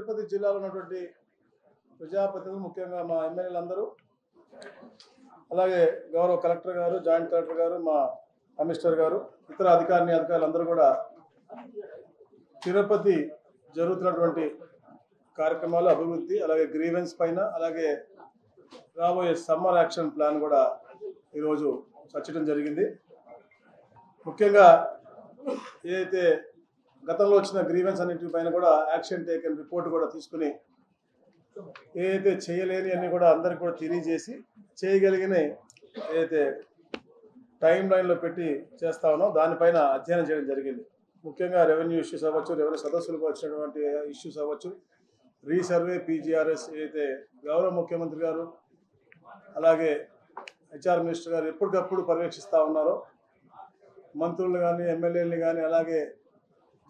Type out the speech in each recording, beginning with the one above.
తిరుపతి జిల్లాలో ఉన్నటువంటి ప్రజాప్రతినిధులు ముఖ్యంగా మా ఎమ్మెల్యేలందరూ అలాగే గౌరవ కలెక్టర్ గారు, జాయింట్ కలెక్టర్ గారు, మా కమిషనర్ గారు, ఇతర అధికారులందరూ కూడా తిరుపతి జరుగుతున్నటువంటి కార్యక్రమాలు అభివృద్ధి అలాగే గ్రీవెన్స్ పైన అలాగే రాబోయే సమ్మర్ యాక్షన్ ప్లాన్ కూడా ఈరోజు చర్చించడం జరిగింది. ముఖ్యంగా ఏదైతే గతంలో వచ్చిన గ్రీవెన్స్ అన్నింటిపైన కూడా యాక్షన్ టేకన్ రిపోర్ట్ కూడా తీసుకుని ఏదైతే చేయలేని అన్ని కూడా అందరికి కూడా తెలియజేసి చేయగలిగిన ఏదైతే టైం లైన్లో పెట్టి చేస్తా ఉన్నాం దానిపైన అధ్యయనం చేయడం జరిగింది. ముఖ్యంగా రెవెన్యూ ఇష్యూస్ అవ్వచ్చు, రెవెన్యూ సదస్సులకు వచ్చినటువంటి ఇష్యూస్ అవ్వచ్చు, రీసర్వే పీజీఆర్ఎస్ ఏదైతే గౌరవ ముఖ్యమంత్రి గారు అలాగే హెచ్ఆర్ మినిస్టర్ గారు ఎప్పటికప్పుడు పర్యవేక్షిస్తూ ఉన్నారో, మంత్రులు కానీ ఎమ్మెల్యేలు కానీ అలాగే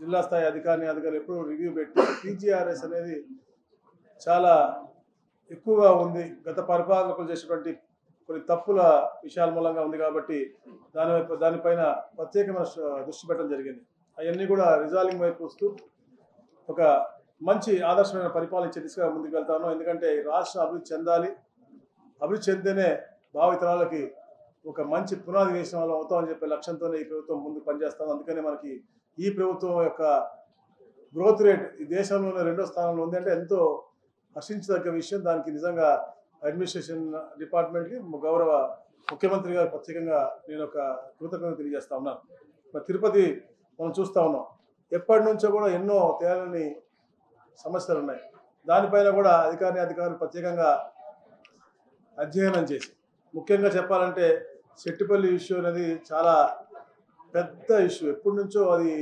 జిల్లా స్థాయి అధికారులు ఎప్పుడు రివ్యూ పెట్టి పీజీఆర్ఎస్ అనేది చాలా ఎక్కువగా ఉంది, గత పరిపాలకులు చేసినటువంటి కొన్ని తప్పుల విషయాల మూలంగా ఉంది కాబట్టి దానిపైన ప్రత్యేకమైన దృష్టి పెట్టడం జరిగింది. అవన్నీ కూడా రిజాల్వింగ్ వైపు వస్తూ ఒక మంచి ఆదర్శమైన పరిపాలన ఇచ్చే దిశగా ముందుకు వెళ్తాను. ఎందుకంటే రాష్ట్రం అభివృద్ధి చెందాలి, అభివృద్ధి చెందితేనే భావితరాలకి ఒక మంచి పునాది వేసిన వాళ్ళు అవుతామని చెప్పే లక్ష్యంతోనే ఈ ప్రభుత్వం ముందుకు పనిచేస్తాం. అందుకనే మనకి ఈ ప్రభుత్వం యొక్క గ్రోత్ రేట్ ఈ దేశంలోనే 2వ స్థానంలో ఉంది అంటే ఎంతో హర్షించదగ్గ విషయం. దానికి నిజంగా అడ్మినిస్ట్రేషన్ డిపార్ట్మెంట్కి గౌరవ ముఖ్యమంత్రి గారు ప్రత్యేకంగా నేను ఒక కృతజ్ఞత తెలియజేస్తా ఉన్నాను. మరి తిరుపతి మనం చూస్తూ ఉన్నాం, ఎప్పటి నుంచో కూడా ఎన్నో తేలని సమస్యలు ఉన్నాయి. దానిపైన కూడా అధికారులు ప్రత్యేకంగా అధ్యయనం చేసి, ముఖ్యంగా చెప్పాలంటే శెట్టిపల్లి ఇష్యూ అనేది చాలా పెద్ద ఇష్యూ. ఎప్పటి నుంచో అది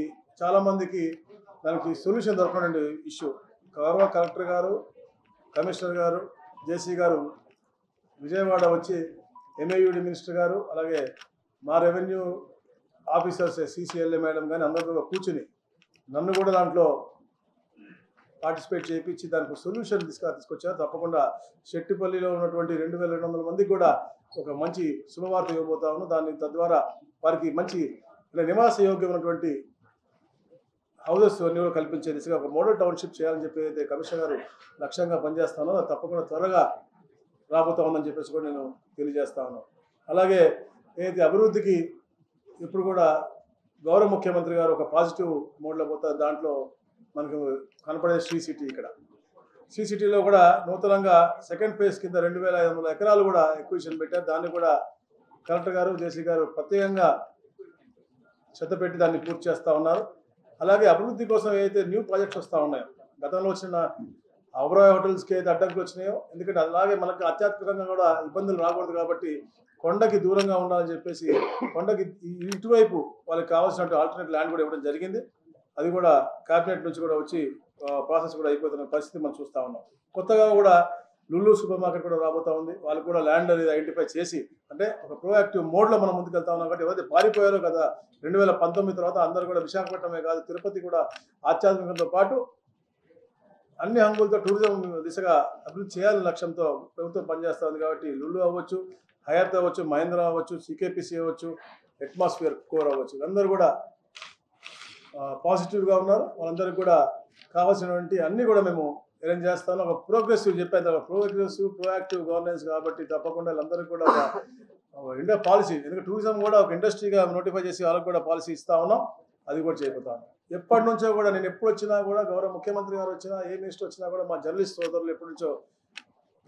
చాలామందికి దానికి సొల్యూషన్ దొరకనండి ఇష్యూ. గౌరవ కలెక్టర్ గారు, కమిషనర్ గారు, జేసీ గారు విజయవాడ వచ్చి ఎంఏయుడి మినిస్టర్ గారు అలాగే మా రెవెన్యూ ఆఫీసర్స్ సిసిఎల్ఏ మేడం కానీ అందరూ కూర్చుని నన్ను కూడా దాంట్లో పార్టిసిపేట్ చేయించి దానికి సొల్యూషన్ తీసుకొచ్చారు. తప్పకుండా శెట్టిపల్లిలో ఉన్నటువంటి 2200 మందికి కూడా ఒక మంచి శుభవార్త ఇవ్వబోతా ఉన్నాను. దాన్ని తద్వారా వారికి మంచి నివాస యోగ్యమైనటువంటి హౌసెస్ అన్ని కూడా కల్పించే దిశగా ఒక మోడల్ టౌన్షిప్ చేయాలని చెప్పి అయితే కమిషనర్ గారు లక్ష్యంగా పనిచేస్తానో అది తప్పకుండా త్వరగా రాబోతా ఉందని చెప్పేసి కూడా నేను తెలియజేస్తా ఉన్నాను. అలాగే ఏదైతే అభివృద్ధికి ఇప్పుడు కూడా గౌరవ ముఖ్యమంత్రి గారు ఒక పాజిటివ్ మోడ్లో పోతారు. దాంట్లో మనకు కనపడే శ్రీ సిటీ, ఇక్కడ శ్రీ సిటీలో కూడా నూతనంగా సెకండ్ ఫేజ్ కింద 2500 ఎకరాలు కూడా ఎక్విజిషన్ పెట్టారు. దాన్ని కూడా కలెక్టర్ గారు, జేసీ గారు ప్రత్యేకంగా శ్రద్ధ పెట్టి దాన్ని పూర్తి చేస్తూ ఉన్నారు. అలాగే అభివృద్ధి కోసం ఏదైతే న్యూ ప్రాజెక్ట్స్ వస్తూ ఉన్నాయో, గతంలో వచ్చిన ఓబరాయ్ హోటల్స్కి అయితే అడ్డంకులు వచ్చినాయో, ఎందుకంటే అలాగే మనకు ఆధ్యాత్మికంగా కూడా ఇబ్బందులు రాకూడదు కాబట్టి కొండకి దూరంగా ఉండాలని చెప్పేసి కొండకి ఇటువైపు వాళ్ళకి కావాల్సినట్టు ఆల్టర్నేట్ ల్యాండ్ కూడా ఇవ్వడం జరిగింది. అది కూడా క్యాబినెట్ నుంచి కూడా వచ్చి ప్రాసెస్ కూడా అయిపోతున్న పరిస్థితి మనం చూస్తూ ఉన్నాం. కొత్తగా కూడా లుల్లు సూపర్ మార్కెట్ కూడా రాబోతా ఉంది. వాళ్ళకి కూడా ల్యాండ్ అనేది ఐడెంటిఫై చేసి అంటే ఒక ప్రోయాక్టివ్ మోడ్లో మనం ముందుకు వెళ్తా ఉన్నాం. కాబట్టి ఎవరైతే పారిపోయారో కదా 2019 తర్వాత అందరూ కూడా విశాఖపట్నమే కాదు తిరుపతి కూడా ఆధ్యాత్మికంతో పాటు అన్ని హంగులతో టూరిజం దిశగా అభివృద్ధి చేయాలని లక్ష్యంతో ప్రభుత్వం పనిచేస్తూ ఉంది. కాబట్టి లుల్లు అవ్వచ్చు, హయాత్ అవ్వచ్చు, మహేంద్ర అవ్వచ్చు, సికేపిసి అవ్వచ్చు, అట్మాస్ఫియర్ కోర్ అవ్వచ్చు, అందరూ కూడా పాజిటివ్గా ఉన్నారు. వాళ్ళందరికీ కూడా కావాల్సినటువంటి అన్నీ కూడా మేము అరేంజ్ చేస్తాను. ఒక ప్రోగ్రెసివ్ చెప్పేది ప్రోగ్రెసివ్ ప్రోయాక్టివ్ గవర్నెన్స్ కాబట్టి తప్పకుండా వాళ్ళందరికీ కూడా ఇండియా పాలసీ, ఎందుకంటే టూరిజం కూడా ఒక ఇండస్ట్రీగా నోటిఫై చేసి వాళ్ళకి కూడా పాలసీ ఇస్తా ఉన్నాం. అది కూడా చేయబోతాను. ఎప్పటి నుంచో కూడా నేను ఎప్పుడు వచ్చినా కూడా గౌరవ ముఖ్యమంత్రి గారు వచ్చినా ఏ మినిస్టర్ వచ్చినా కూడా మా జర్నలిస్ట్ సోదరులు ఎప్పటి నుంచో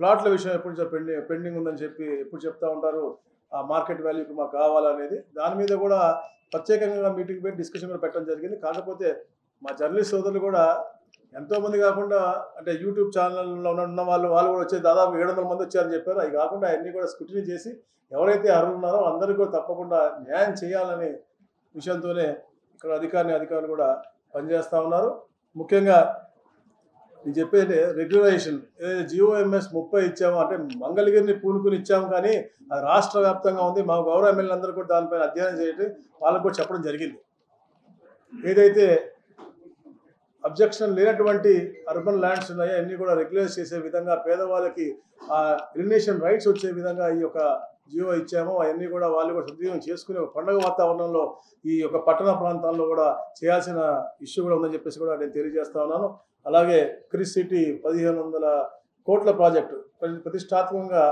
ప్లాట్ల విషయం ఎప్పటి నుంచో పెండింగ్ ఉందని చెప్పి ఎప్పుడు చెప్తా ఉంటారు. ఆ మార్కెట్ వాల్యూకి మాకు కావాలనేది దాని మీద కూడా ప్రత్యేకంగా మీటింగ్ పెట్టి డిస్కషన్ కూడా పెట్టడం జరిగింది. కాకపోతే మా జర్నలిస్ట్ సోదరులు కూడా ఎంతోమంది కాకుండా అంటే యూట్యూబ్ ఛానల్లో ఉన్న వాళ్ళు కూడా వచ్చి దాదాపు 700 మంది వచ్చారని చెప్పారు. అవి కాకుండా అన్నీ కూడా స్క్రూటినీ చేసి ఎవరైతే అర్హులు ఉన్నారో అందరికీ కూడా తప్పకుండా న్యాయం చేయాలనే విషయంతోనే ఇక్కడ అధికారులు కూడా పనిచేస్తూ ఉన్నారు. ముఖ్యంగా నేను చెప్పేది రెగ్యులరైజేషన్ ఏదైతే GOMS 30 ఇచ్చామో అంటే మంగళగిరిని పూనుకుని ఇచ్చాము, కానీ అది రాష్ట్ర వ్యాప్తంగా ఉంది. మా గౌరవ ఎమ్మెల్యేలందరూ కూడా దానిపైన అధ్యయనం చేయడం వాళ్ళకు కూడా చెప్పడం జరిగింది. ఏదైతే అబ్జెక్షన్ లేనటువంటి అర్బన్ ల్యాండ్స్ ఉన్నాయో అన్నీ కూడా రెగ్యులైజ్ చేసే విధంగా పేదవాళ్ళకి ఆ ఇరినేషన్ రైట్స్ వచ్చే విధంగా ఈ యొక్క జియో ఇచ్చామో అవన్నీ కూడా వాళ్ళు కూడా సద్వినియోగం చేసుకునే ఒక పండుగ వాతావరణంలో ఈ యొక్క పట్టణ ప్రాంతాల్లో కూడా చేయాల్సిన ఇష్యూ కూడా ఉందని చెప్పేసి కూడా నేను తెలియజేస్తా ఉన్నాను. అలాగే క్రిస్ సిటీ 1500 కోట్ల ప్రాజెక్టు ప్రతిష్టాత్మకంగా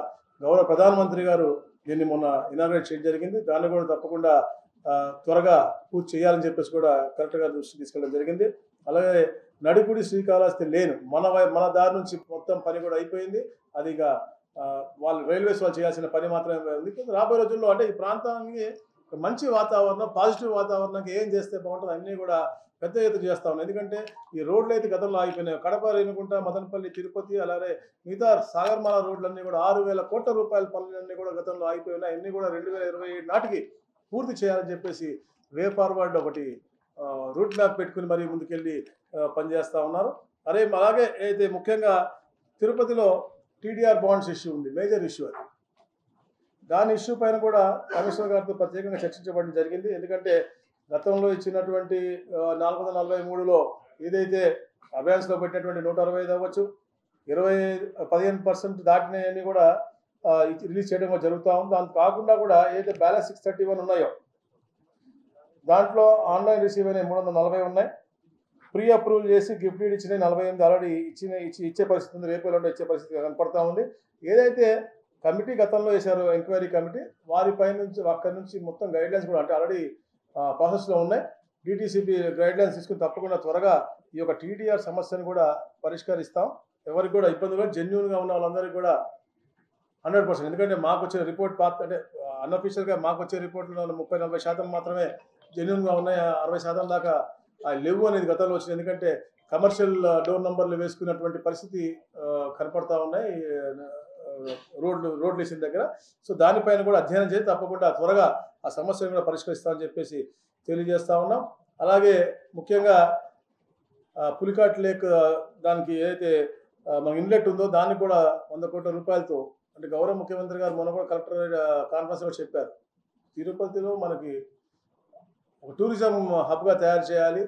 గౌరవ ప్రధానమంత్రి గారు దీన్ని మొన్న ఇనాగ్రేట్ చేయడం జరిగింది. దాన్ని కూడా తప్పకుండా త్వరగా పూర్తి చేయాలని చెప్పేసి కూడా కలెక్టర్ గారి దృష్టికి తీసుకెళ్ళడం జరిగింది. అలాగే నడిపుడి శ్రీకాళహస్తి లేను మన దారి నుంచి మొత్తం పని కూడా అయిపోయింది. అది ఇక వాళ్ళు రైల్వేస్ వాళ్ళు చేయాల్సిన పని మాత్రమే ఉంది. రాబోయే రోజుల్లో అంటే ఈ ప్రాంతానికి మంచి వాతావరణం, పాజిటివ్ వాతావరణానికి ఏం చేస్తే బాగుంటుంది అన్నీ కూడా పెద్ద ఎత్తున చేస్తా ఉన్నాం. ఎందుకంటే ఈ రోడ్లు అయితే గతంలో ఆగిపోయినాయి. కడప, రేణుగుంట, మదనపల్లి, తిరుపతి, అలాగే మిగతా సాగర్మాల రోడ్లన్నీ కూడా 6,000 కోట్ల రూపాయల పనులన్నీ కూడా గతంలో ఆగిపోయినాయి. అన్నీ కూడా 2027 నాటికి పూర్తి చేయాలని చెప్పేసి వే ఫార్వర్డ్ ఒకటి రూట్ మ్యాప్ పెట్టుకుని మరీ ముందుకెళ్ళి పనిచేస్తూ ఉన్నారు. అలాగే అయితే ముఖ్యంగా తిరుపతిలో టీడీఆర్ బాండ్స్ ఇష్యూ ఉంది, మేజర్ ఇష్యూ అది. దాని ఇష్యూ పైన కూడా కమిషనర్ గారితో ప్రత్యేకంగా చర్చించబడడం జరిగింది. ఎందుకంటే గతంలో ఇచ్చినటువంటి 443లో ఏదైతే అభయాన్స్లో పెట్టినటువంటి 165 అవ్వచ్చు, 15% దాటినవన్నీ కూడా రిలీజ్ చేయడం జరుగుతూ ఉంది. దాని కాకుండా కూడా ఏదైతే బ్యాలెన్స్ 631 ఉన్నాయో దాంట్లో ఆన్లైన్ రిసీవ్ అయిన 340 ఉన్నాయి. ప్రీ అప్రూవల్ చేసి గిఫ్ట్ డీడ్ ఇచ్చిన 48 ఆల్రెడీ ఇచ్చే పరిస్థితి ఉంది. రేపు ఎల్లుండి ఇచ్చే పరిస్థితి కనపడతా ఉంది. ఏదైతే కమిటీ గతంలో వేశారో ఎంక్వైరీ కమిటీ, వారిపై నుంచి అక్కడి నుంచి మొత్తం గైడ్లైన్స్ కూడా అంటే ఆల్రెడీ ప్రాసెస్లో ఉన్నాయి. డిటీసీపీ గైడ్లైన్స్ తీసుకుని తప్పకుండా త్వరగా ఈ యొక్క టీడీఆర్ సమస్యను కూడా పరిష్కరిస్తాం. ఎవరికి కూడా ఇబ్బంది కూడా జెన్యూన్గా ఉన్న వాళ్ళందరికీ కూడా 100%. ఎందుకంటే మాకు వచ్చిన రిపోర్ట్ అంటే అన్అఫీషియల్గా మాకు వచ్చే రిపోర్ట్లో 30-40% మాత్రమే జెన్యూన్గా ఉన్నాయి. 60% దాకా లేవు అనేది గతంలో వచ్చింది. ఎందుకంటే కమర్షియల్ డోర్ నంబర్లు వేసుకున్నటువంటి పరిస్థితి కనపడతా ఉన్నాయి రోడ్లు వేసిన దగ్గర. సో దానిపైన కూడా అధ్యయనం చేసి తప్పకుండా త్వరగా ఆ సమస్యను కూడా పరిష్కరిస్తామని చెప్పేసి తెలియజేస్తా ఉన్నాం. అలాగే ముఖ్యంగా పులికాట్ లేక్ దానికి ఏదైతే మన ఇన్లెట్ ఉందో దానికి కూడా 100 కోట్ల రూపాయలతో అంటే గౌరవ ముఖ్యమంత్రి గారు మొన్న కూడా కలెక్టర్ కాన్ఫరెన్స్ కూడా చెప్పారు. తిరుపతిలో మనకి ఒక టూరిజం హబ్గా తయారు చేయాలి.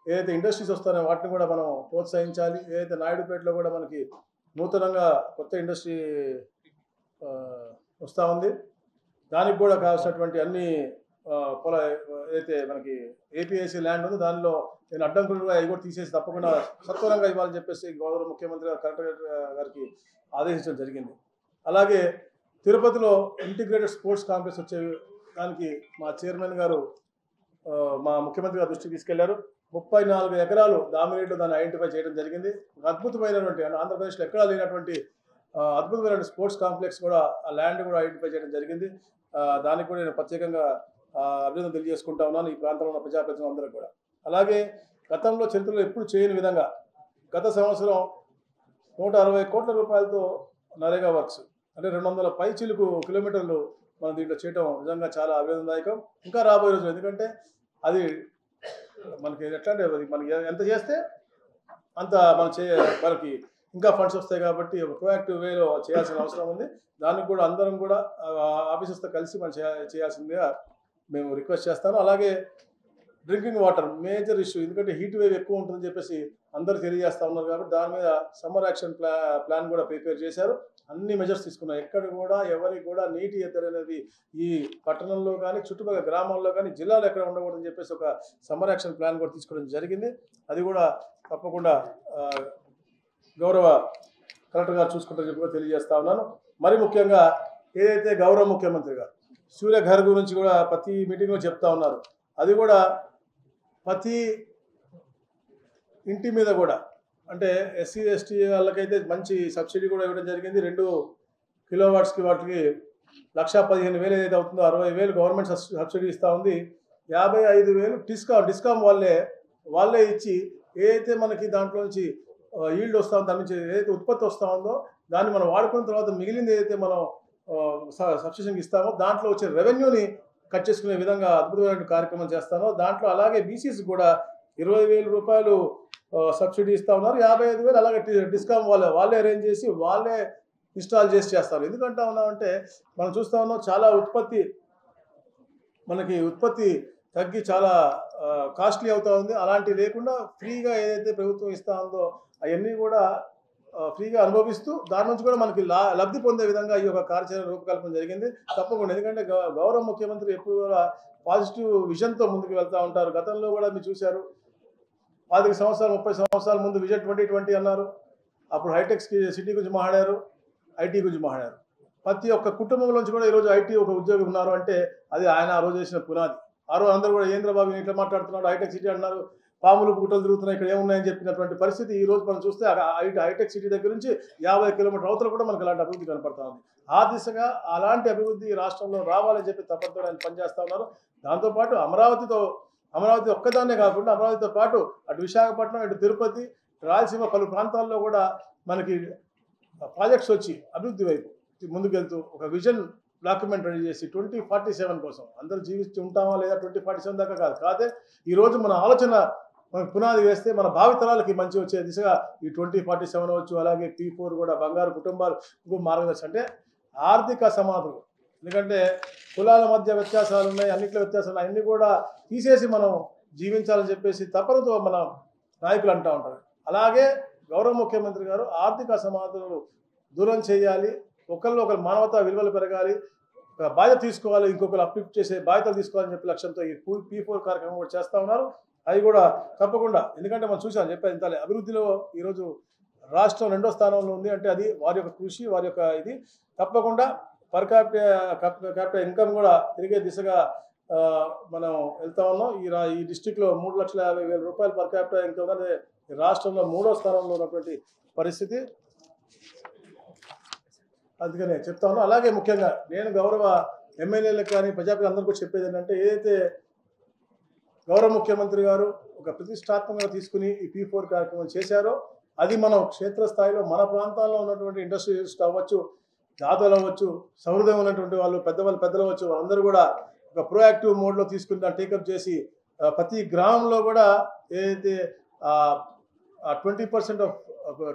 ఏదైతే ఇండస్ట్రీస్ వస్తాయో వాటిని కూడా మనం ప్రోత్సహించాలి. ఏదైతే నాయుడుపేటలో కూడా మనకి నూతనంగా కొత్త ఇండస్ట్రీ వస్తూ ఉంది, దానికి కూడా కావాల్సినటువంటి అన్ని ఏదైతే మనకి ఏపీఐసీ ల్యాండ్ ఉందో దానిలో నేను అడ్డంకులు కూడా అవి కూడా తీసేసి తప్పకుండా సత్వరంగా ఇవ్వాలని చెప్పేసి గౌరవ ముఖ్యమంత్రి గారు కలెక్టర్ గారికి ఆదేశించడం జరిగింది. అలాగే తిరుపతిలో ఇంటిగ్రేటెడ్ స్పోర్ట్స్ కాంప్లెక్స్ వచ్చే దానికి మా చైర్మన్ గారు మా ముఖ్యమంత్రి గారు దృష్టికి తీసుకెళ్లారు. 34 ఎకరాలు దామిరేట్లో దాన్ని ఐడెంటిఫై చేయడం జరిగింది. అద్భుతమైనటువంటి ఆంధ్రప్రదేశ్లో ఎక్కడా లేనటువంటి అద్భుతమైన స్పోర్ట్స్ కాంప్లెక్స్ కూడా ఆ ల్యాండ్ కూడా ఐడెంటిఫై చేయడం జరిగింది. దానికి కూడా నేను ప్రత్యేకంగా అభినందన తెలియజేసుకుంటా ఉన్నాను ఈ ప్రాంతంలో ఉన్న ప్రజాప్రతినిధులందరూ కూడా. అలాగే గతంలో చరిత్రలో ఎప్పుడు చేయని విధంగా గత సంవత్సరం 160 కోట్ల రూపాయలతో నరేగా వర్క్స్ అంటే 200 పైచిలుకు కిలోమీటర్లు మనం దీంట్లో చేయడం నిజంగా చాలా అభినందనదాయకం. ఇంకా రాబోయే రోజులు ఎందుకంటే అది మనకి ఎట్లా అంటే మనకి ఎంత చేస్తే అంత మనకి ఇంకా ఫండ్స్ వస్తాయి కాబట్టి ఒక ప్రోయాక్టివ్ వేలో చేయాల్సిన అవసరం ఉంది. దానికి కూడా అందరం కూడా ఆఫీసర్స్తో కలిసి మనం చేయాల్సిందిగా మేము రిక్వెస్ట్ చేస్తాను. అలాగే డ్రింకింగ్ వాటర్ మేజర్ ఇష్యూ, ఎందుకంటే హీట్ వేవ్ ఎక్కువ ఉంటుందని చెప్పేసి అందరూ తెలియజేస్తూ ఉన్నారు కాబట్టి దాని మీద సమ్మర్ యాక్షన్ ప్లాన్ కూడా ప్రిపేర్ చేశారు. అన్ని మెజర్స్ తీసుకున్నారు. ఎక్కడ కూడా ఎవరికి కూడా నీటి ఎద్దడి అనేది ఈ పట్టణంలో కానీ చుట్టుపక్కల గ్రామాల్లో కానీ జిల్లాలో ఎక్కడ ఉండకూడదని చెప్పేసి ఒక సమ్మర్ యాక్షన్ ప్లాన్ కూడా తీసుకోవడం జరిగింది. అది కూడా తప్పకుండా గౌరవ కలెక్టర్ గారు చూసుకుంటారని చెప్పి కూడా తెలియజేస్తా ఉన్నాను. మరి ముఖ్యంగా ఏదైతే గౌరవ ముఖ్యమంత్రి గారు సూర్యఘర్ గురించి కూడా ప్రతి మీటింగ్లో చెప్తా ఉన్నారు. అది కూడా ప్రతి ఇంటి మీద కూడా అంటే ఎస్సీ ఎస్టీ వాళ్ళకైతే మంచి సబ్సిడీ కూడా ఇవ్వడం జరిగింది. 2 కిలోవాట్స్కి వాటికి 1,15,000 ఏదైతే అవుతుందో 60,000 గవర్నమెంట్ సబ్సిడీ ఇస్తూ ఉంది. 55,000 డిస్కాం వాళ్ళే ఇచ్చి ఏదైతే మనకి దాంట్లో నుంచి ఈల్డ్ వస్తూ ఉందో దాని నుంచి ఏదైతే ఉత్పత్తి వస్తూ ఉందో దాన్ని మనం వాడుకున్న తర్వాత మిగిలింది ఏదైతే మనం సబ్సిడీకి ఇస్తామో దాంట్లో వచ్చే రెవెన్యూని కట్ చేసుకునే విధంగా అద్భుతమైన కార్యక్రమం చేస్తాను. దాంట్లో అలాగే బీసీస్ కూడా 20,000 రూపాయలు సబ్సిడీ ఇస్తూ ఉన్నారు. 55,000 అలాగే డిస్కామ్ వాళ్ళే అరేంజ్ చేసి వాళ్ళే ఇన్స్టాల్ చేస్తారు. ఎందుకంటా ఉన్నామంటే మనం చూస్తూ ఉన్నాం చాలా ఉత్పత్తి తగ్గి చాలా కాస్ట్లీ అవుతూ ఉంది. అలాంటివి లేకుండా ఫ్రీగా ఏదైతే ప్రభుత్వం ఇస్తూ ఉందో అవన్నీ కూడా ఫ్రీగా అనుభవిస్తూ దాని నుంచి కూడా మనకి లబ్ధి పొందే విధంగా ఈ యొక్క కార్యాచరణ రూపకల్పన జరిగింది. తప్పకుండా ఎందుకంటే గౌరవ ముఖ్యమంత్రి ఎప్పుడు కూడా పాజిటివ్ విజన్తో ముందుకు వెళ్తూ ఉంటారు. గతంలో కూడా మీరు చూశారు 25 సంవత్సరాలు 30 సంవత్సరాల ముందు విజన్ 2020 అన్నారు. అప్పుడు హైటెక్ సిటీ గురించి మాట్లాడారు, ఐటీ గురించి మాట్లాడారు. ప్రతి ఒక్క కుటుంబంలోంచి కూడా ఈరోజు ఐటీ ఒక ఉద్యోగి ఉన్నారు అంటే అది ఆయన ఆ రోజు చేసిన పునాది. ఆ రోజు అందరూ కూడా ఏంద్రబాబు ఇట్లా మాట్లాడుతున్నాడు, హైటెక్ సిటీ అన్నారు, పాములు గుట్టలు తిరుగుతున్నాయి, ఇక్కడ ఏమున్నాయని చెప్పినటువంటి పరిస్థితి ఈ రోజు మనం చూస్తే హైటెక్ సిటీ దగ్గర నుంచి 50 కిలోమీటర్ అవతల కూడా మనకు అలాంటి అభివృద్ధి కనపడతా ఉంది. ఆ దిశగా అలాంటి అభివృద్ధి రాష్ట్రంలో రావాలని చెప్పి తప్పనిసరిగా ఆయన పనిచేస్తూ ఉన్నారు. దాంతోపాటు అమరావతి ఒక్కదాన్నే కాకుండా అమరావతితో పాటు అటు విశాఖపట్నం, ఇటు తిరుపతి, రాయలసీమ పలు ప్రాంతాల్లో కూడా మనకి ప్రాజెక్ట్స్ వచ్చి అభివృద్ధి వైపు ముందుకెళ్తూ ఒక విజన్ డాక్యుమెంట్ రెడీ చేసి 2047 కోసం అందరూ జీవిస్తూ ఉంటామా లేదా 2047 దాకా కాదే ఈరోజు మన ఆలోచన మన పునాది వేస్తే మన భావితరాలకి మంచి వచ్చే దిశగా ఈ 2047 అవచ్చు. అలాగే P4 కూడా బంగారు కుటుంబాలు మార్గదర్శనం అంటే ఆర్థిక సమాధులు. ఎందుకంటే కులాల మధ్య వ్యత్యాసాలు ఉన్నాయి, అన్నింటిలో వ్యత్యాసాలు అన్నీ కూడా తీసేసి మనం జీవించాలని చెప్పేసి తపనతో మన నాయకులు అంటూ ఉంటారు. అలాగే గౌరవ ముఖ్యమంత్రి గారు ఆర్థిక సమాధులు దూరం చేయాలి, ఒకరిలో ఒకరు మానవతా విలువలు పెరగాలి, బాధ్యత తీసుకోవాలి, ఇంకొకరు అప్లిఫ్ట్ చేసే బాధ్యతలు తీసుకోవాలని చెప్పి లక్ష్యంతో ఈ P4 కార్యక్రమం కూడా చేస్తూ ఉన్నారు. అది కూడా తప్పకుండా, ఎందుకంటే మనం చూసాం చెప్పేది ఇంత అభివృద్ధిలో ఈరోజు రాష్ట్రం 2వ స్థానంలో ఉంది అంటే అది వారి యొక్క కృషి, వారి యొక్క ఇది తప్పకుండా పర్ క్యాపిటల్ ఇన్కమ్ కూడా పెరిగే దిశగా మనం వెళ్తా ఉన్నాం. ఈ డిస్టిక్లో 3,50,000 రూపాయలు పర్ క్యాపిటల్ ఇన్కమ్ అనేది రాష్ట్రంలో 3వ స్థానంలో ఉన్నటువంటి పరిస్థితి. అందుకనే చెప్తా ఉన్నాం. అలాగే ముఖ్యంగా నేను గౌరవ ఎమ్మెల్యేలకు కానీ ప్రజాప్రతినిధులందరికీ కూడా చెప్పేది ఏంటంటే ఏదైతే గౌరవ ముఖ్యమంత్రి గారు ఒక ప్రతిష్టాత్మకంగా తీసుకుని ఈ P4 కార్యక్రమం చేశారో అది మనం క్షేత్రస్థాయిలో మన ప్రాంతాల్లో ఉన్నటువంటి ఇండస్ట్రియలిస్ట్ అవ్వచ్చు, దాతలు అవ్వచ్చు, సహృదయం ఉన్నటువంటి వాళ్ళు పెద్దలు అవ్వచ్చు, వాళ్ళందరూ కూడా ఒక ప్రోయాక్టివ్ మోడ్లో తీసుకుని దాన్ని టేకప్ చేసి ప్రతి గ్రామంలో కూడా ఏదైతే 20% ఆఫ్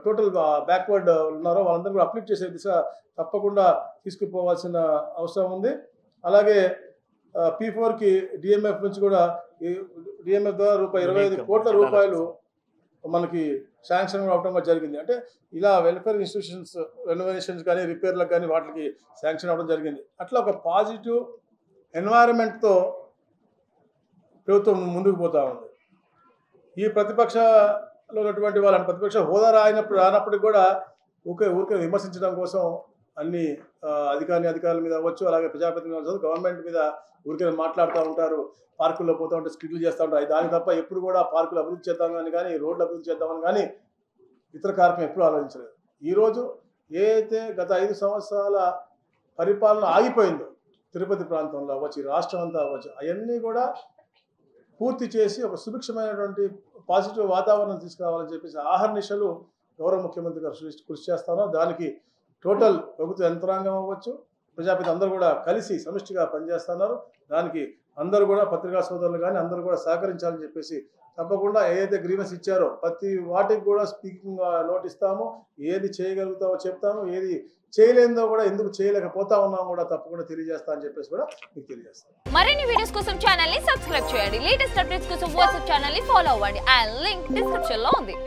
టోటల్ బ్యాక్వర్డ్ ఉన్నారో వాళ్ళందరూ కూడా అప్లిఫ్ట్ చేసే దిశ తప్పకుండా తీసుకుపోవాల్సిన అవసరం ఉంది. అలాగే P4కి DMF నుంచి కూడా DMF ద్వారా 25 కోట్ల రూపాయలు మనకి శాంక్షన్ అవడం జరిగింది. అంటే ఇలా వెల్ఫేర్ ఇన్స్టిట్యూషన్స్ రెనోవేషన్స్ కానీ రిపేర్లకు కానీ వాటికి శాంక్షన్ అవ్వడం జరిగింది. అట్లా ఒక పాజిటివ్ ఎన్వైరన్మెంట్తో ప్రభుత్వం ముందుకు పోతూ ఉంది. ఈ ప్రతిపక్షలో ఉన్నటువంటి వాళ్ళని ప్రతిపక్ష హోదా రానప్పటికి కూడా ఊరికే విమర్శించడం కోసం అన్ని అధికారుల మీద అవ్వచ్చు, అలాగే ప్రజాప్రతినిధులు గవర్నమెంట్ మీద ఊరికే మాట్లాడుతూ ఉంటారు, పార్కుల్లో పోతూ ఉంటే స్కిట్లు చేస్తూ ఉంటారు. దాని తప్ప ఎప్పుడు కూడా పార్కులు అభివృద్ధి చేద్దామని కానీ రోడ్లు అభివృద్ధి చేద్దామని కానీ ఇతర కార్యక్రమం ఎప్పుడు ఆలోచించలేదు. ఈరోజు ఏదైతే గత 5 సంవత్సరాల పరిపాలన ఆగిపోయిందో తిరుపతి ప్రాంతంలో అవ్వచ్చు, రాష్ట్రం అంతా అవ్వచ్చు, అవన్నీ కూడా పూర్తి చేసి ఒక సుభిక్షమైనటువంటి పాజిటివ్ వాతావరణం తీసుకురావాలని చెప్పేసి ఆహర్నిశలు గౌరవ ముఖ్యమంత్రి గారు కృషి చేస్తాను. దానికి టోటల్ ప్రభుత్వ యంత్రాంగం అవ్వచ్చు, ప్రజాపతి అందరూ కూడా కలిసి సమిష్టిగా పనిచేస్తున్నారు. దానికి అందరూ కూడా పత్రికా సోదరులు కానీ అందరూ కూడా సహకరించాలని చెప్పేసి తప్పకుండా ఏదైతే గ్రీవెన్స్ ఇచ్చారో ప్రతి వాటికి కూడా స్పీకింగ్ నోట్ ఇస్తాము, ఏది చేయగలుగుతామో చెప్తాము, ఏది చేయలేదో కూడా ఎందుకు చేయలేకపోతా ఉన్నామో కూడా తప్పకుండా తెలియజేస్తా అని చెప్పేసి కూడా మీకు తెలియజేస్తాను. మరిన్ని వీడియోస్ కోసం ఛానల్ ని సబ్స్క్రైబ్ చేయండి, లేటెస్ట్ అప్డేట్స్ కోసం వాట్సాప్ ఛానల్ ని ఫాలో అవ్వండి. ఆ లింక్ డిస్క్రిప్షన్ లో ఉంది.